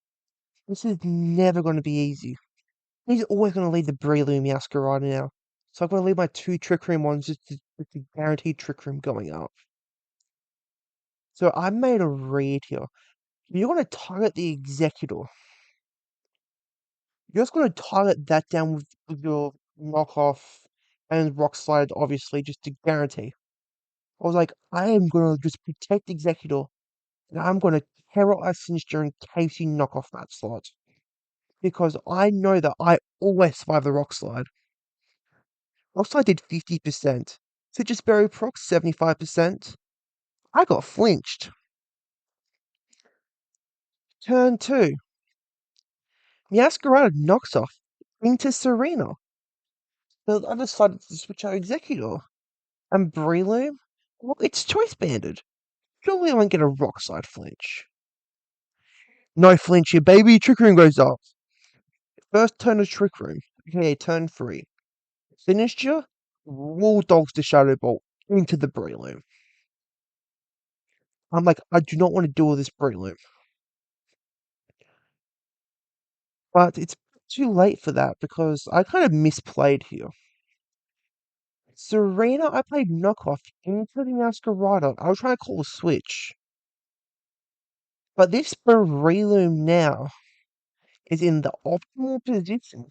this is never going to be easy. He's always going to lead the Breloom Masquerade now. So I'm going to leave my 2 Trick Room ones just to guarantee Trick Room going up. So I made a read here. You're going to target the Executor. You're just going to target that down with your knockoff and Rock Slide, obviously, just to guarantee. I was like, I am going to just protect Executor, and I'm going to terrorize Sinister in case you knock off that slot. Because I know that I always survive the Rock Slide. Rock Slide did 50%. Citrus Berry Proc, 75%. I got flinched. Turn 2. Masquerade knocks off into Serena. So I decided to switch out Executor. And Breloom? Well, it's choice banded. Surely I won't get a Rock Slide flinch. No flinch here, baby. Trick Room goes off. First turn of Trick Room. Okay, turn 3. Finisher, Raw Dogs the Shadow Bolt into the Breloom. I'm like, I do not want to deal with this Breloom. But it's too late for that because I kind of misplayed here. Serena, I played knockoff into the Masquerada. I was trying to call a switch. But this Breloom now is in the optimal position.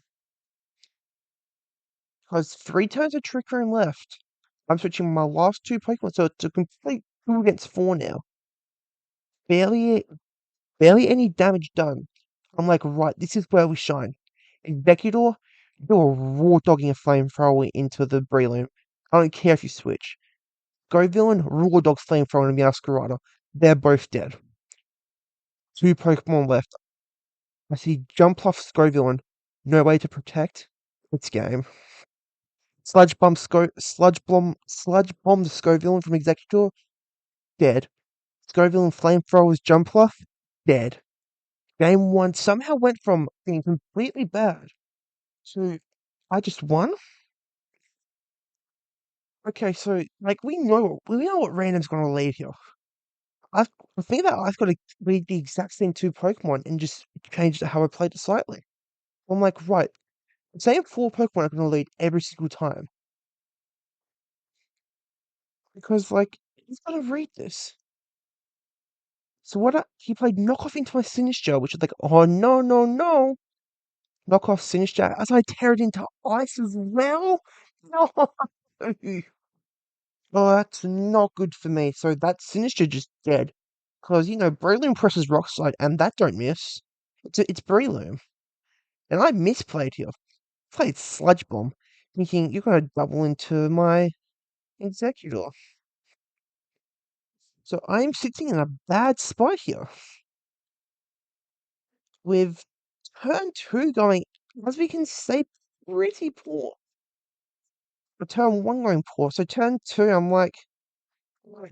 Because 3 turns of Trick Room left. I'm switching my last 2 Pokemon, so it's a complete 2 against 4 now. Barely any damage done. I'm like, right, this is where we shine. Executor, you're raw dogging a flamethrower into the Breloom. I don't care if you switch. Go Villain, raw dog flamethrower and Masquerada. They're both dead. 2 Pokemon left. I see Jumpluff Scovillain. No way to protect. It's game. Sludge Bomb the Scovillain from Executor. Dead. Scovillain Flamethrower's Jumpluff. Dead. Game 1 somehow went from being completely bad to I just won. Okay, so like we know what random's gonna lead here. I I think that I've got to read the exact same 2 Pokemon and just change how I played it slightly. I'm like, right, same 4 Pokemon are gonna lead every single time. Because like he's gotta read this. So he played knockoff into my Sinistcha, which is like, oh no no no. Knockoff Sinistcha as I tear it into ice as well. No. Oh, that's not good for me. So that Sinistcha just dead. Because, Breloom presses Rock Slide, and that don't miss. It's Breloom. And I misplayed here. Played Sludge Bomb, thinking you're going to double into my Executor. So I'm sitting in a bad spot here. With turn 2 going, as we can say, pretty poor. But turn 1 going poor. So turn 2, I'm like,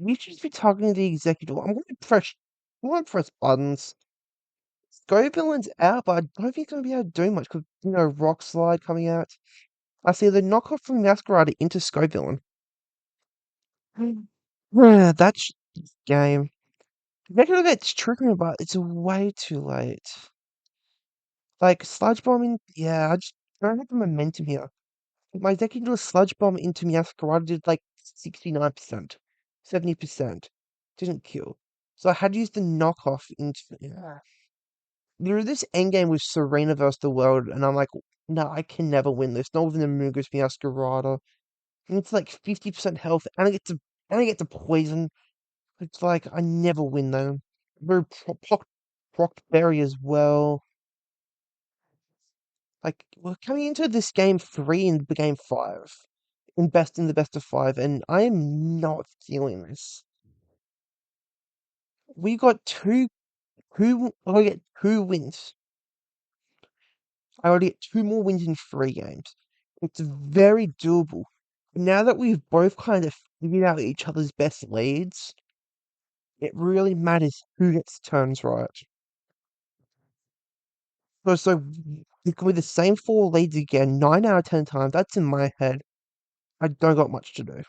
you should just be targeting the Executor. I'm going to press buttons. Scovillain's out, but I don't think he's going to be able to do much because, Rock Slide coming out. I see the knockoff from Masquerade into Scovillain. Yeah, that's game. Executor gets tricking, but it's way too late. Like, Sludge Bombing, yeah, I just don't have the momentum here. My Executor Sludge Bomb into Masquerade did like 69%, 70%. Didn't kill. So I had to use the knockoff into. Yeah. There is this endgame with Serena versus the world, and I'm like, No, I can never win this. Not with an Amoonguss Meowscarada. And it's like 50% health, and I get to poison. It's like I never win them. Very proc berry as well. Like we're coming into this game 3 and game 5. In the best of 5, and I am not feeling this. We got I get 2 wins. I already get 2 more wins in 3 games. It's very doable. Now that we've both kind of figured out each other's best leads, it really matters who gets turns right. So with the same 4 leads again, 9 out of 10 times, that's in my head. I don't got much to do.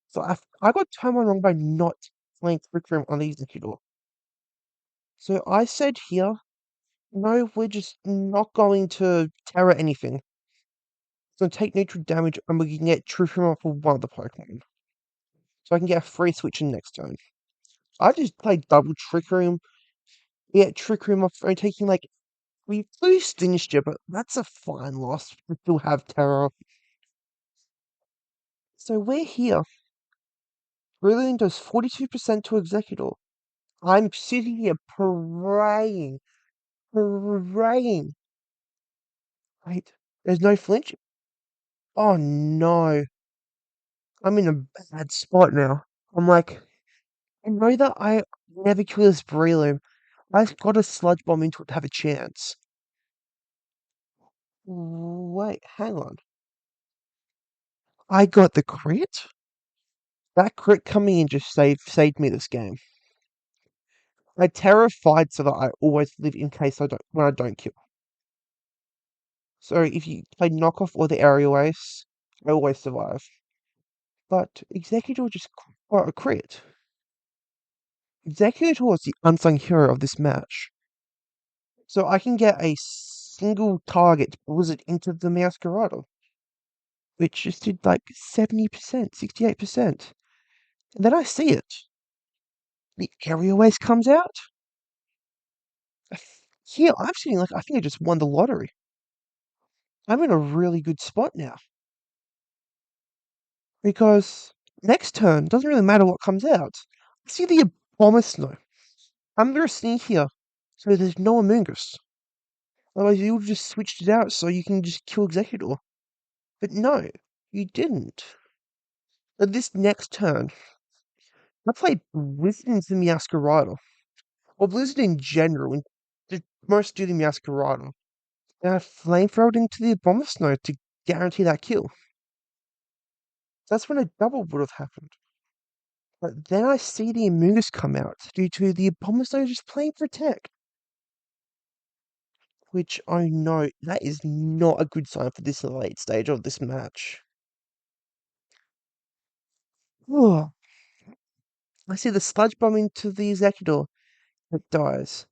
So I got turned wrong by not playing Trick Room on the Executor. So I said here, no, we're just not going to Terra anything. It's going to take neutral damage and we can get Trick Room off of one of the Pokemon. So I can get a free switch in next turn. I just played double Trick Room. Yeah, Trick Room off, only taking like, we flew Stinged, but that's a fine loss. We still have Terra. So we're here. Brilliant does 42% to Executor. I'm sitting here praying. Wait, there's no flinch? Oh no. I'm in a bad spot now. I'm like, I know that I never kill this Breloom. I've got a Sludge Bomb into it to have a chance. Wait, hang on. I got the crit? That crit coming in just saved me this game. I'm terrified so that I always live in case when I don't kill. So if you play knockoff or the aerial ace, I always survive. But Executor just got a crit. Executor is the unsung hero of this match. So I can get a single target Blizzard into the Masquerado, which just did like 70%, 68%. And then I see it. The aerial ace comes out. Here, I'm sitting like I think I just won the lottery. I'm in a really good spot now. Because next turn, doesn't really matter what comes out. I see the Abomasnow. I'm gonna sneak here, so there's no Amoonguss. Otherwise, you would just switched it out so you can just kill Executor. But no, you didn't. So this next turn, I played Blizzard into Meowscarada. Or Blizzard in general, and most do the Meowscarada. And I flamethrowed into the Abomasnow to guarantee that kill. That's when a double would have happened. But then I see the Amoonguss come out due to the Abomasnow just playing Protect. Which I know that is not a good sign for this late stage of this match. Oh, I see the Sludge Bomb into the Executor. It dies.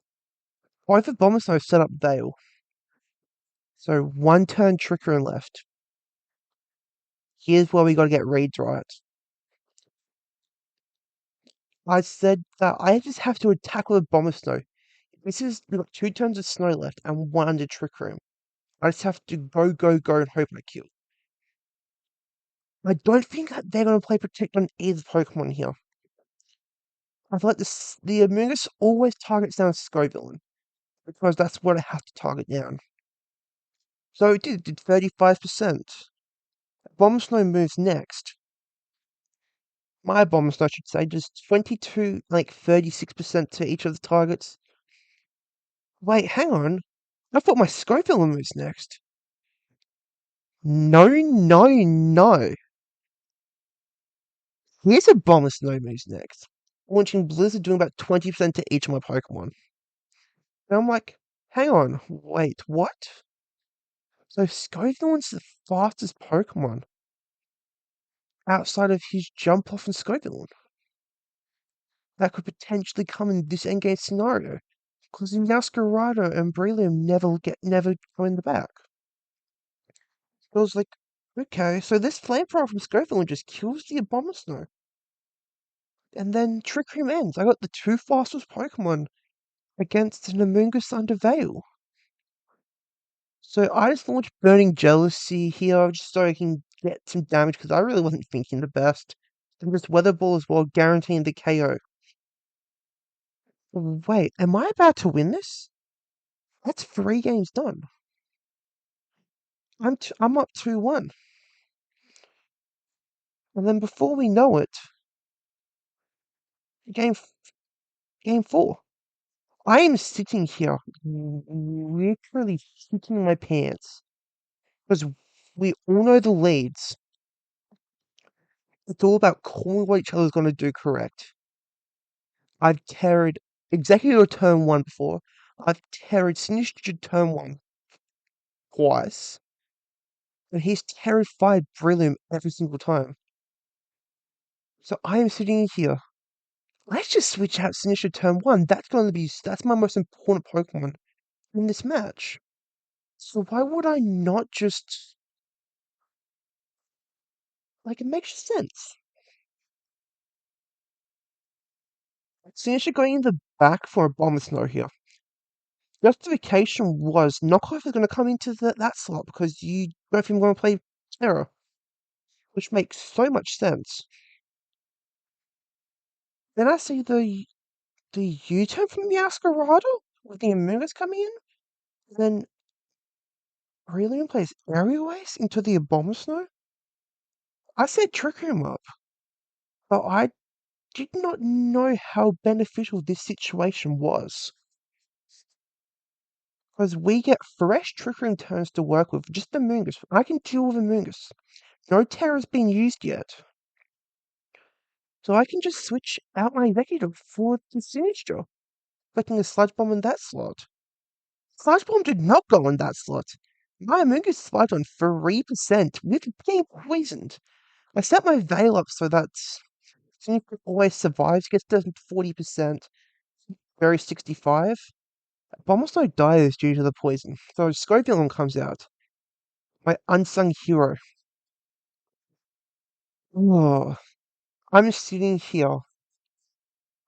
Both of Abomasnow set up Veil. So 1 turn Trick Room left. Here's where we gotta get reads right. I said that I just have to attack with Abomasnow. We've got 2 turns of Snow left and 1 under Trick Room. I just have to go, and hope I kill. I don't think that they're going to play Protect on either Pokemon here. I feel like the Amoonguss always targets down Scovillain, because that's what I have to target down. So it did 35%. Bombsnow moves next. My Bombsnow, I should say, does 22, like 36% to each of the targets. Wait, hang on. I thought my Scovillain moves next. No. Here's a Bombsnow moves next. Launching Blizzard doing about 20% to each of my Pokemon. And I'm like, hang on, wait, what? So Scovillain's the fastest Pokemon outside of his Jump Off and Scovillain that could potentially come in this endgame scenario. Because Masquerado and Breloom never go in the back. I was like, okay, so this Flamethrower from Scovillain just kills the Abomasnow. And then Trick Room ends. I got the 2 fastest Pokemon against an Amoonguss under Veil. So I just launched Burning Jealousy here just so I can get some damage because I really wasn't thinking the best. And just Weather Ball as well, guaranteeing the KO. Wait, am I about to win this? That's 3 games done. I'm up 2-1. And then before we know it, game game 4. I am sitting here literally shitting my pants because we all know the leads. It's all about calling what each other's going to do correct. I've carried Executor turn 1 before. I've carried Sinister turn 1 twice. And he's carried 5 Brillium every single time. So I am sitting here. Let's just switch out Sinister turn 1. That's my most important Pokemon in this match. So why would I not just, it makes sense. Sinister going in the back for a Bomb Snow here. Justification was Knockoff is going to come into that slot because you both of them want to play Terra, which makes so much sense. Then I see the U-turn from the Ascarado with the Amoonguss coming in. Then Brilliant plays Aerial Ace into the Abomasnow. I said Trick Room up, but I did not know how beneficial this situation was. Because we get fresh Trick Room turns to work with, just the Amoonguss. I can deal with Amoonguss. No Terra's been used yet. So I can just switch out my Executive for the Sinister, putting a Sludge Bomb in that slot. Sludge Bomb did not go in that slot. My Amoonguss sludged on 3% with being poisoned. I set my Veil up so that Sinister always survives, gets to 40%, very 65. Bombasnow dies due to the poison, so Scorpion comes out. My unsung hero. Oh, I'm sitting here,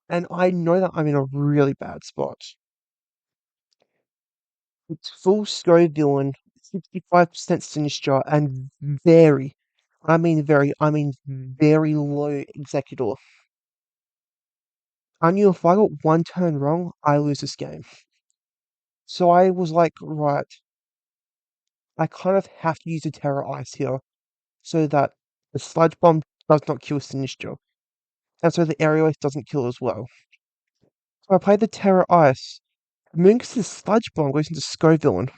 and I know that I'm in a really bad spot. It's full Scovillain, 65% Sinister, and I mean very low Executor. I knew if I got one turn wrong, I lose this game. So I was like, right, I kind of have to use the Terra Ice here so that the Sludge Bomb does not kill Sinister, and so the Aerial Ace doesn't kill as well. So I play the Terra Ice. Moongus' Sludge Bomb goes into Scovillain.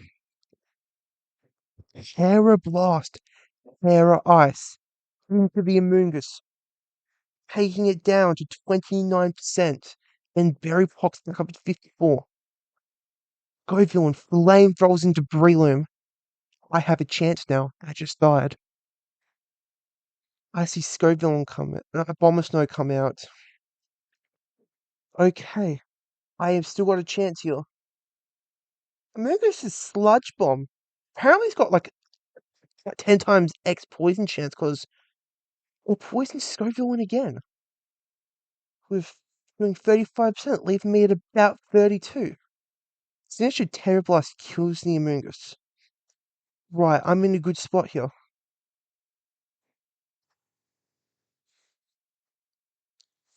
Terra Blast, Terra Ice, into the Amoonguss, taking it down to 29%, and Berry Pox back up to 54. Scovillain flamethrowers into Breloom. I have a chance now. I just died. I see Scovillain Abomasnow come out. Okay, I have still got a chance here. Amoonguss' Sludge Bomb. Apparently, he's got like 10 times X poison chance because we'll poison Scovillain again. With doing 35%, leaving me at about 32. Sinister Terra Blast kills the Amoonguss. Right, I'm in a good spot here.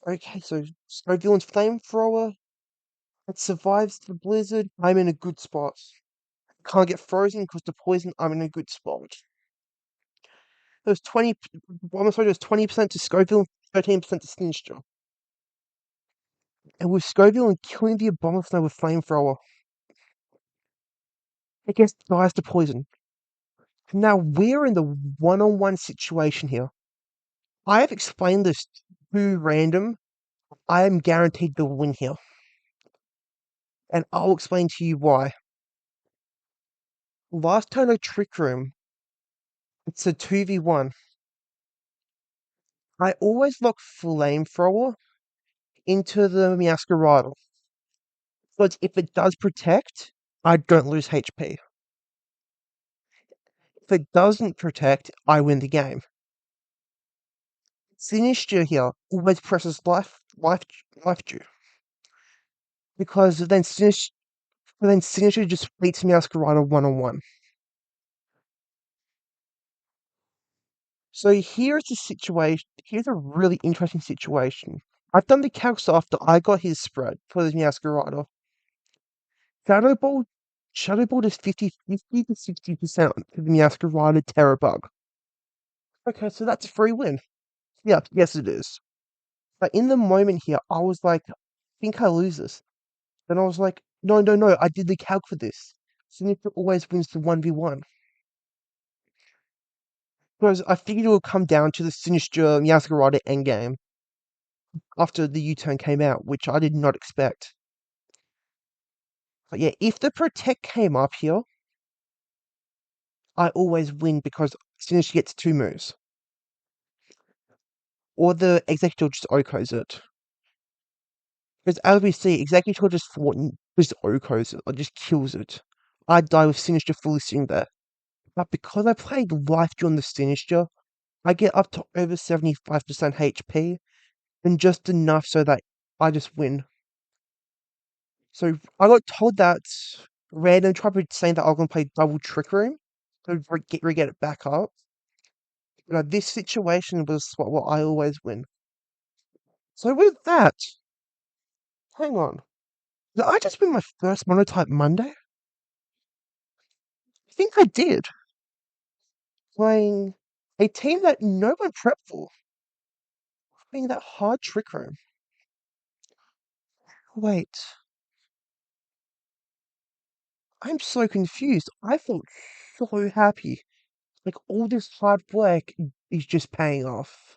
Okay, so Scovillain's Flamethrower. It survives the blizzard. I'm in a good spot. Can't get frozen because the poison. I'm in a good spot. There's 20. I'm sorry, there's 20% to Scoville, 13% to Sinister. And with Scovillain killing the Abomasnow with Flamethrower, it gets dies to poison. Now we're in the one-on-one situation here. I have explained this to random. I am guaranteed the win here. And I'll explain to you why. Last turn of Trick Room, it's a 2v1. I always lock Flamethrower into the Meowscarada. Because if it does protect, I don't lose HP. If it doesn't protect, I win the game. Sinister here always presses life due. Because then Sinister just beats Meowscarada one-on-one. So here's the situation. Here's a really interesting situation. I've done the calcs after I got his spread for the Meowscarada. Shadow Ball, Shadow Ball is 50 to 60% for the Meowscarada Terror Bug. Okay, so that's a free win. Yeah, yes it is. But in the moment here, I was like, I think I lose this. Then I was like, no, no, no, I did the calc for this. Signature always wins the 1v1. Because I figured it would come down to the Sinister Meowscarada endgame after the U-turn came out, which I did not expect. But yeah, if the Protect came up here, I always win because Sinister gets 2 moves. Or the Executor just OHKOs it. Because as we see, Executor just OHKOs it, or just kills it. I die with Sinister fully sitting there. But because I played Life during the Sinister, I get up to over 75% HP, and just enough so that I just win. So I got told that random tried saying that I was going to play double Trick Room to get it back up. But this situation was what I always win. So with that, hang on. Did I just win my first Monotype Monday? I think I did. Playing a team that no one prepped for. Playing that hard Trick Room. Wait. I'm so confused. I felt so happy. Like all this hard work is just paying off.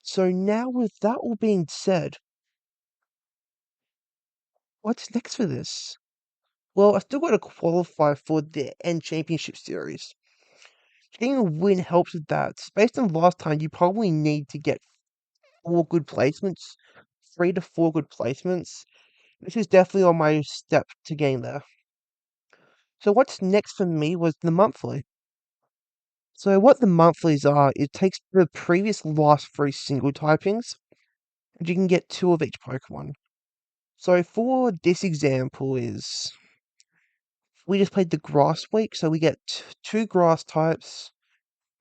So now with that all being said, what's next for this? Well, I still got to qualify for the End Championship Series. Getting a win helps with that. Based on last time, you probably need to get 4 good placements, 3 to 4 good placements. This is definitely on my step to getting there. So what's next for me was the monthly. So what the monthlies are, it takes the previous last 3 single typings, and you can get 2 of each Pokemon. So for this example is, we just played the grass week, so we get 2 grass types.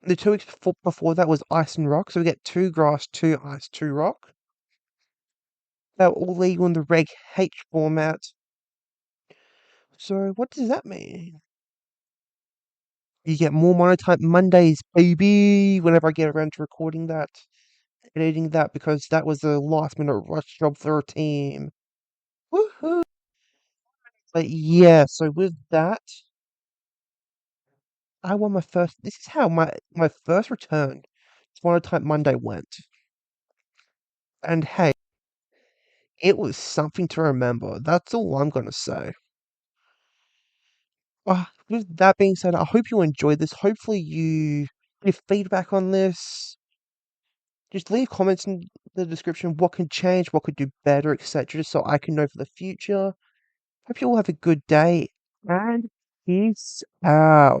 The 2 weeks before that was ice and rock, so we get 2 grass, 2 ice, 2 rock. They're all legal in the Reg H format. So what does that mean? You get more Monotype Mondays, baby, whenever I get around to recording that, editing that, because that was a last minute rush job for a team. Woohoo! But yeah, so with that, I won my first. This is how my first return to Monotype Monday went. And hey, it was something to remember. That's all I'm gonna say. With that being said, I hope you enjoyed this. Hopefully you give feedback on this. Just leave comments in the description what can change, what could do better, etc. Just so I can know for the future. Hope you all have a good day and peace out.